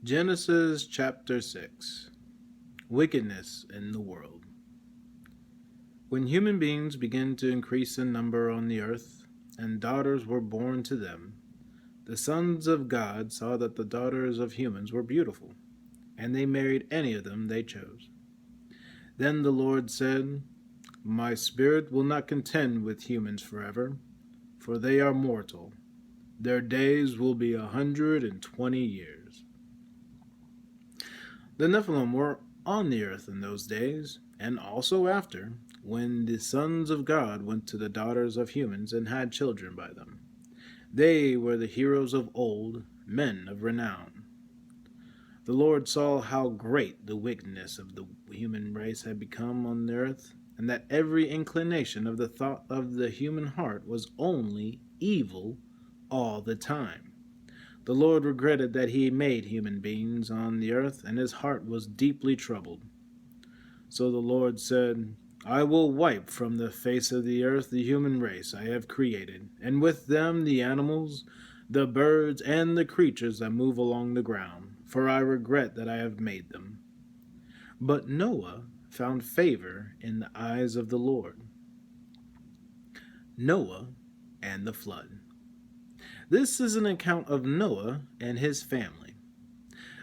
Genesis chapter 6. Wickedness in the world. When human beings began to increase in number on the earth, and daughters were born to them, the sons of God saw that the daughters of humans were beautiful, and they married any of them they chose. Then the Lord said, "My spirit will not contend with humans forever, for they are mortal. Their days will be 120 years. The Nephilim were on the earth in those days, and also after, when the sons of God went to the daughters of humans and had children by them. They were the heroes of old, men of renown. The Lord saw how great the wickedness of the human race had become on the earth, and that every inclination of the thought of the human heart was only evil all the time. The Lord regretted that he made human beings on the earth, and his heart was deeply troubled. So the Lord said, "I will wipe from the face of the earth the human race I have created, and with them the animals, the birds, and the creatures that move along the ground, for I regret that I have made them." But Noah found favor in the eyes of the Lord. Noah and the flood. This is an account of Noah and his family.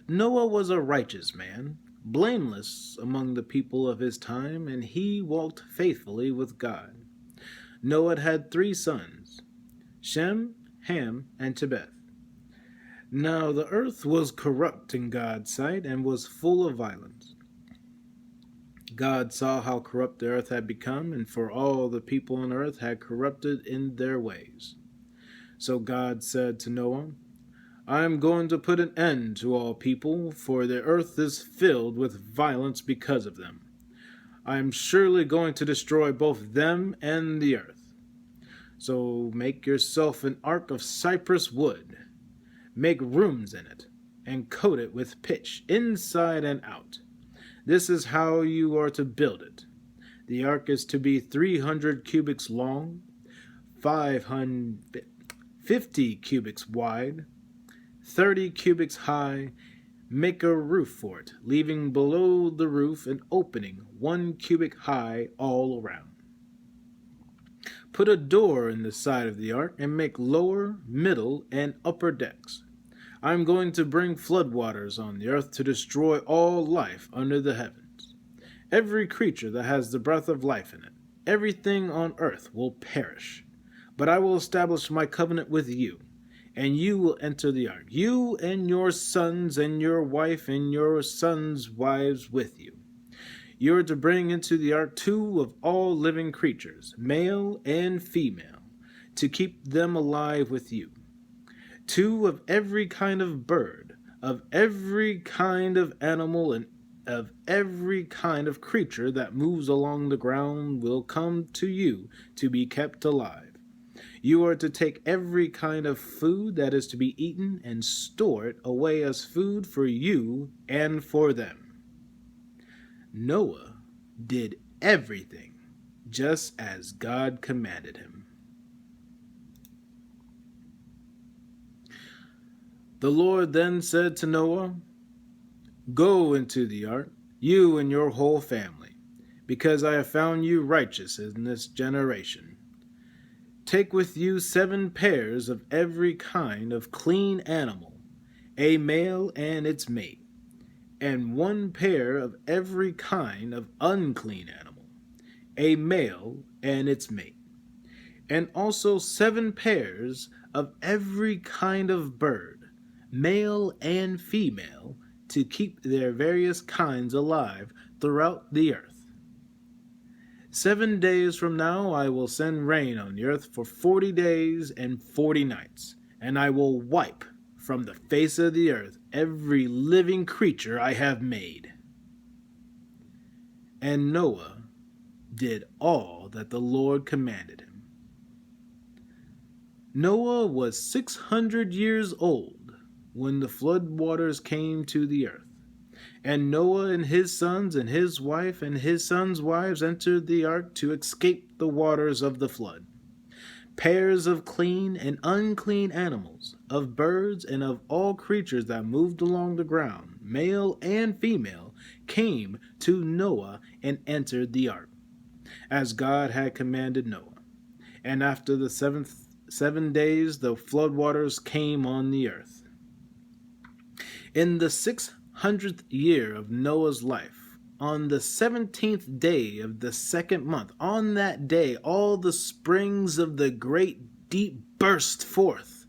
Noah was a righteous man, blameless among the people of his time, and he walked faithfully with God. Noah had 3 sons, Shem, Ham, and Japheth. Now the earth was corrupt in God's sight and was full of violence. God saw how corrupt the earth had become, and for all the people on earth had corrupted in their ways. So God said to Noah, "I am going to put an end to all people, for the earth is filled with violence because of them. I am surely going to destroy both them and the earth. So make yourself an ark of cypress wood. Make rooms in it, and coat it with pitch, inside and out. This is how you are to build it. The ark is to be 300 cubits long, 50 cubits wide, 30 cubits high. Make a roof for it, leaving below the roof an opening 1 cubit high all around. Put a door in the side of the ark and make lower, middle, and upper decks. I am going to bring floodwaters on the earth to destroy all life under the heavens. Every creature that has the breath of life in it, everything on earth will perish. But I will establish my covenant with you, and you will enter the ark, you and your sons and your wife and your sons' wives with you. You are to bring into the ark 2 of all living creatures, male and female, to keep them alive with you. 2 of every kind of bird, of every kind of animal, and of every kind of creature that moves along the ground will come to you to be kept alive. You are to take every kind of food that is to be eaten and store it away as food for you and for them." Noah did everything just as God commanded him. The Lord then said to Noah, "Go into the ark, you and your whole family, because I have found you righteous in this generation. Take with you 7 pairs of every kind of clean animal, a male and its mate, and 1 pair of every kind of unclean animal, a male and its mate, and also 7 pairs of every kind of bird, male and female, to keep their various kinds alive throughout the earth. 7 days from now I will send rain on the earth for 40 days and 40 nights, and I will wipe from the face of the earth every living creature I have made." And Noah did all that the Lord commanded him. Noah was 600 years old when the flood waters came to the earth. And Noah and his sons and his wife and his sons' wives entered the ark to escape the waters of the flood. Pairs of clean and unclean animals, of birds and of all creatures that moved along the ground, male and female, came to Noah and entered the ark, as God had commanded Noah. And after the 7 days the floodwaters came on the earth. In the 600th year of Noah's life, on the 17th day of the second month, on that day all the springs of the great deep burst forth,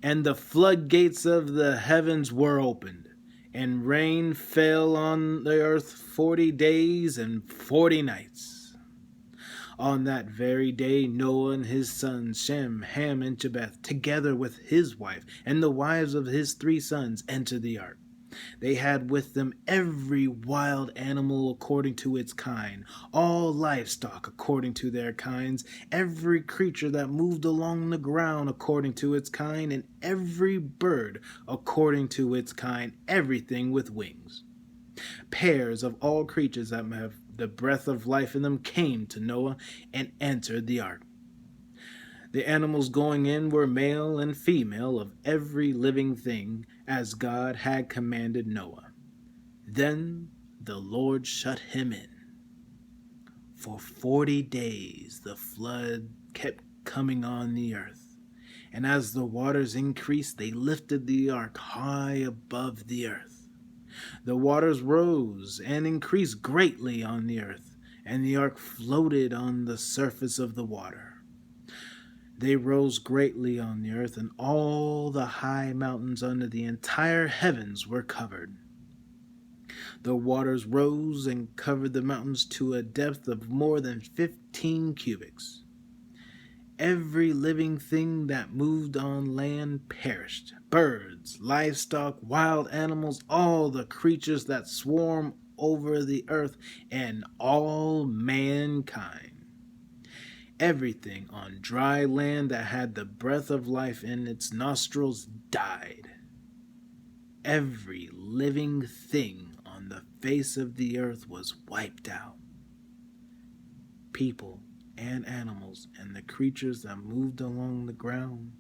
and the floodgates of the heavens were opened, and rain fell on the earth 40 days and 40 nights. On that very day Noah and his sons Shem, Ham, and Japheth, together with his wife and the wives of his 3 sons, entered the ark. They had with them every wild animal according to its kind, all livestock according to their kinds, every creature that moved along the ground according to its kind, and every bird according to its kind, everything with wings. Pairs of all creatures that have the breath of life in them came to Noah and entered the ark. The animals going in were male and female of every living thing, as God had commanded Noah. Then the Lord shut him in. For 40 days the flood kept coming on the earth, and as the waters increased, they lifted the ark high above the earth. The waters rose and increased greatly on the earth, and the ark floated on the surface of the water. They rose greatly on the earth, and all the high mountains under the entire heavens were covered. The waters rose and covered the mountains to a depth of more than 15 cubits. Every living thing that moved on land perished. Birds, livestock, wild animals, all the creatures that swarm over the earth, and all mankind. Everything on dry land that had the breath of life in its nostrils died. Every living thing on the face of the earth was wiped out. People and animals and the creatures that moved along the ground,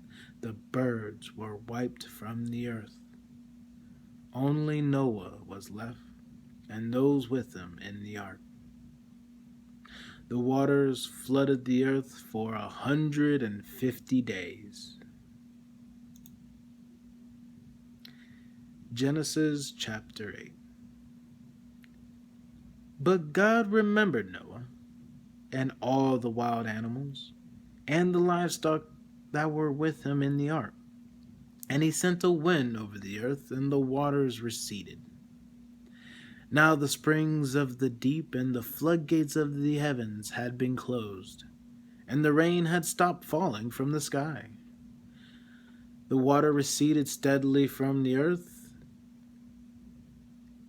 the birds, were wiped from the earth. Only Noah was left, and those with him in the ark. The waters flooded the earth for 150 days. Genesis chapter 8. But God remembered Noah and all the wild animals and the livestock that were with him in the ark. And he sent a wind over the earth, and the waters receded. Now the springs of the deep and the floodgates of the heavens had been closed, and the rain had stopped falling from the sky. The water receded steadily from the earth.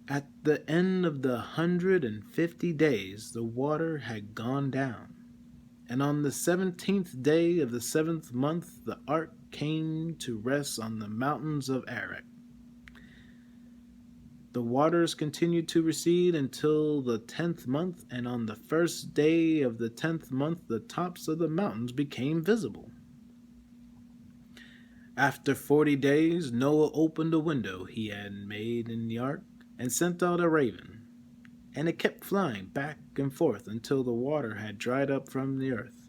At the end of the 150 days, the water had gone down, and on the 17th day of the 7th month, the ark came to rest on the mountains of Ararat. The waters continued to recede until the 10th month, and on the first day of the 10th month, the tops of the mountains became visible. After 40 days, Noah opened a window he had made in the ark and sent out a raven, and it kept flying back and forth until the water had dried up from the earth.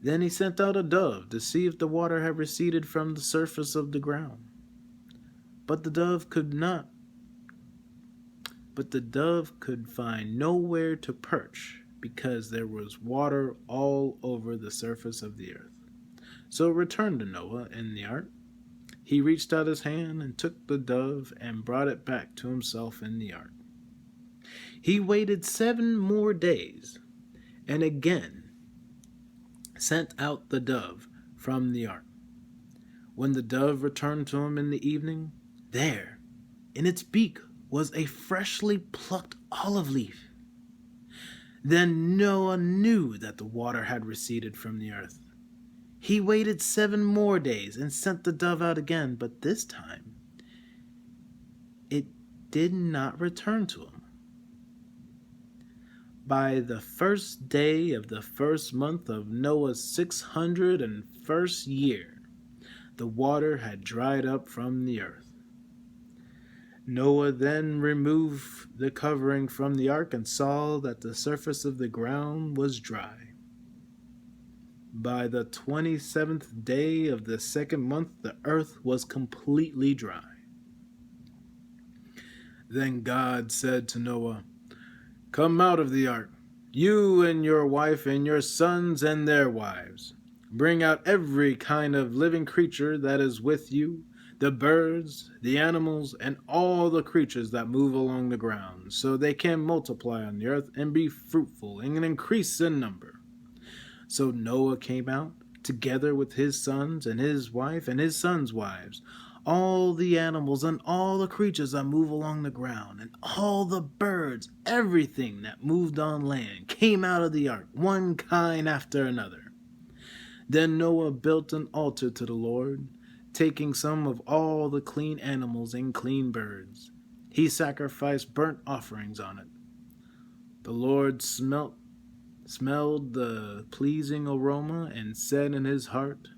Then he sent out a dove to see if the water had receded from the surface of the ground. But the dove could find nowhere to perch, because there was water all over the surface of the earth. So it returned to Noah in the ark. He reached out his hand and took the dove and brought it back to himself in the ark. He waited 7 more days and again sent out the dove from the ark. When the dove returned to him in the evening, there, in its beak, was a freshly plucked olive leaf. Then Noah knew that the water had receded from the earth. He waited 7 more days and sent the dove out again, but this time it did not return to him. By the first day of the first month of Noah's 601st year, the water had dried up from the earth. Noah then removed the covering from the ark and saw that the surface of the ground was dry. By the 27th day of the second month, the earth was completely dry. Then God said to Noah, "Come out of the ark, you and your wife and your sons and their wives. Bring out every kind of living creature that is with you, the birds, the animals, and all the creatures that move along the ground, so they can multiply on the earth and be fruitful and increase in number." So Noah came out, together with his sons and his wife and his sons' wives, all the animals and all the creatures that move along the ground, and all the birds, everything that moved on land, came out of the ark, one kind after another. Then Noah built an altar to the Lord, taking some of all the clean animals and clean birds. He sacrificed burnt offerings on it. The Lord smelled the pleasing aroma and said in his heart,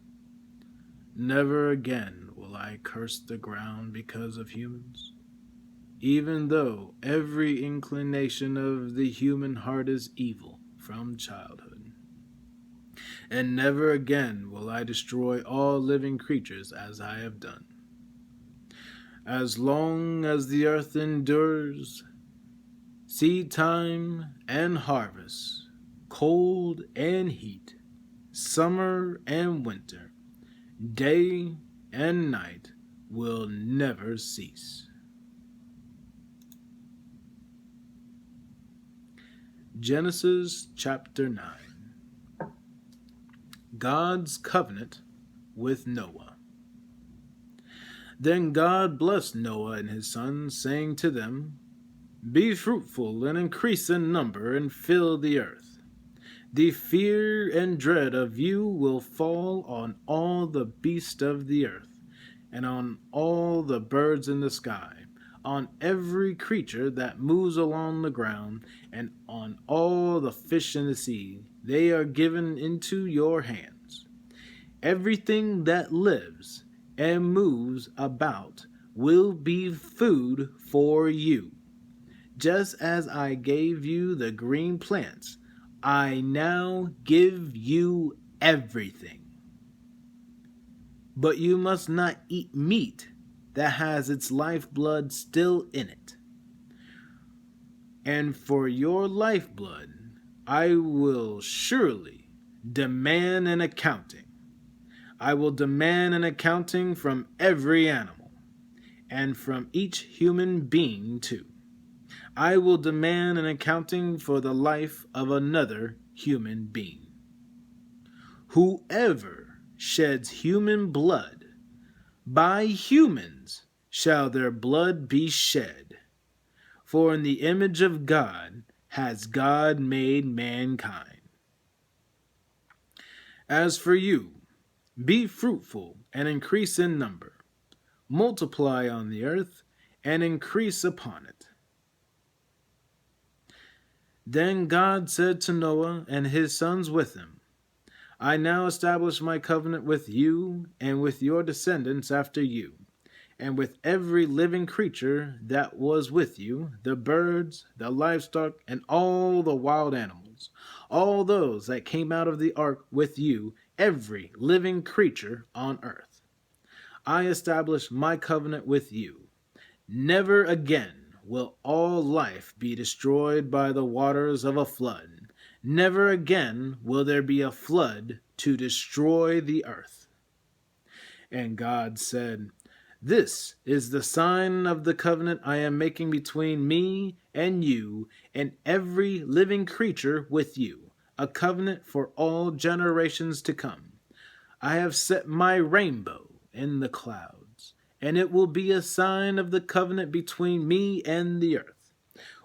"Never again will I curse the ground because of humans. Even though every inclination of the human heart is evil from childhood. And never again will I destroy all living creatures as I have done. As long as the earth endures, seed time and harvest, cold and heat, summer and winter, day and night will never cease." Genesis chapter 9. God's covenant with Noah. Then God blessed Noah and his sons, saying to them, "Be fruitful and increase in number and fill the earth. The fear and dread of you will fall on all the beasts of the earth, and on all the birds in the sky, on every creature that moves along the ground, and on all the fish in the sea. They are given into your hands. Everything that lives and moves about will be food for you. Just as I gave you the green plants, I now give you everything. But you must not eat meat that has its lifeblood still in it. And for your lifeblood, I will surely demand an accounting. I will demand an accounting from every animal, and from each human being too. I will demand an accounting for the life of another human being. Whoever sheds human blood, by humans shall their blood be shed. For in the image of God has God made mankind. As for you, be fruitful and increase in number. Multiply on the earth and increase upon it." Then God said to Noah and his sons with him, "I now establish my covenant with you and with your descendants after you, and with every living creature that was with you, the birds, the livestock, and all the wild animals, all those that came out of the ark with you, every living creature on earth. I establish my covenant with you. Never again will all life be destroyed by the waters of a flood. Never again will there be a flood to destroy the earth." And God said, "This is the sign of the covenant I am making between me and you and every living creature with you, a covenant for all generations to come. I have set my rainbow in the clouds, and it will be a sign of the covenant between me and the earth.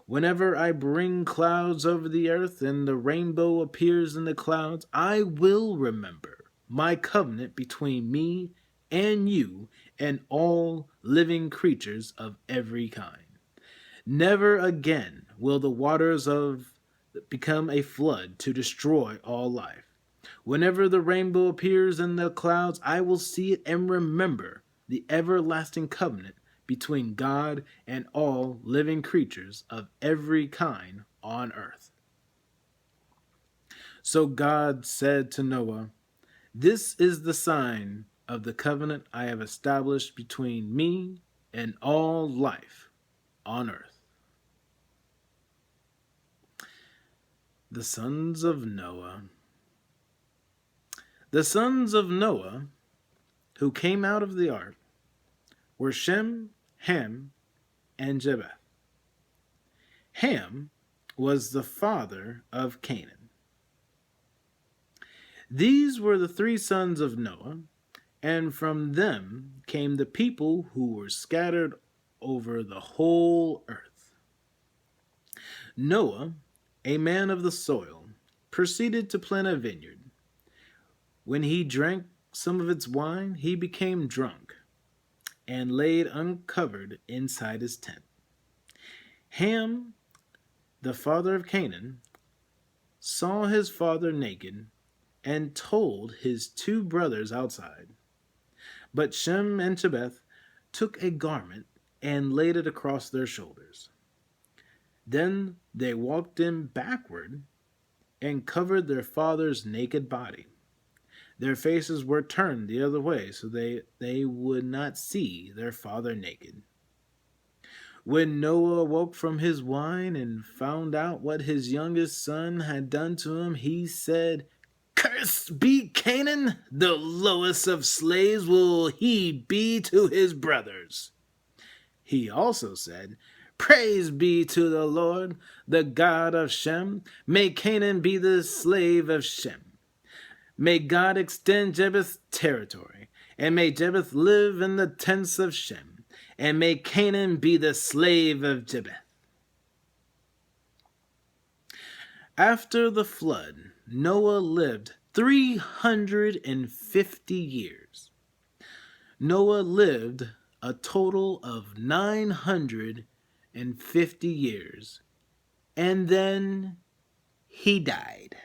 Whenever I bring clouds over the earth and the rainbow appears in the clouds, I will remember my covenant between me and you and all living creatures of every kind. Never again will the waters become a flood to destroy all life. Whenever the rainbow appears in the clouds, I will see it and remember the everlasting covenant between God and all living creatures of every kind on earth. So God said to Noah, "This is the sign of the covenant I have established between me and all life on earth." The sons of Noah. The sons of Noah who came out of the ark were Shem, Ham, and Japheth. Ham was the father of Canaan. These were the three sons of Noah, and from them came the people who were scattered over the whole earth. Noah, a man of the soil, proceeded to plant a vineyard. When he drank some of its wine, he became drunk and laid uncovered inside his tent. Ham, the father of Canaan, saw his father naked and told his two brothers outside. But Shem and Japheth took a garment and laid it across their shoulders. Then they walked in backward and covered their father's naked body. Their faces were turned the other way so they would not see their father naked. When Noah awoke from his wine and found out what his youngest son had done to him, he said, "Cursed be Canaan, the lowest of slaves will he be to his brothers." He also said, "Praise be to the Lord, the God of Shem. May Canaan be the slave of Shem. May God extend Japheth's territory, and may Japheth live in the tents of Shem, and may Canaan be the slave of Japheth." After the flood, Noah lived 350 years. Noah lived a total of 950 years, and then he died.